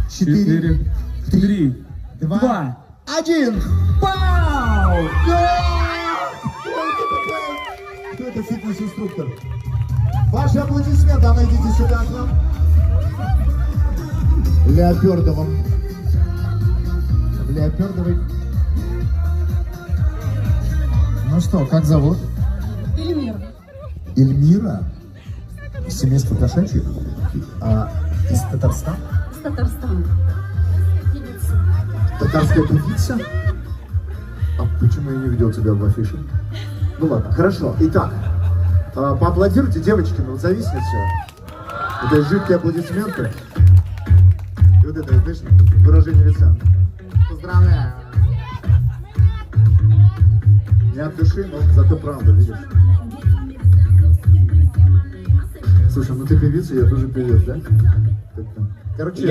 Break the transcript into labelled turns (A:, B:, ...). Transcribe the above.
A: 4, 3, 2,
B: 1.
A: Пау!
B: Кто это фитнес-инструктор? Ваши аплодисменты, а ну идите сюда к нам. Леопердовым. Леопердовый. Ну что, как зовут?
C: Эльмира.
B: Эльмира? Семейство кошачьих? Из Татарстана?
C: Из Татарстана. Певица.
B: Татарская певица? А почему я не видел тебя в афише? Ну ладно, хорошо. Итак, поаплодируйте девочки, ну зависнет все. Это жидкие аплодисменты. И вот это, знаешь, выражение лица. Поздравляю. Не от души, но зато правда, видишь? Слушай, ну ты певица, я тоже певец, да? Короче,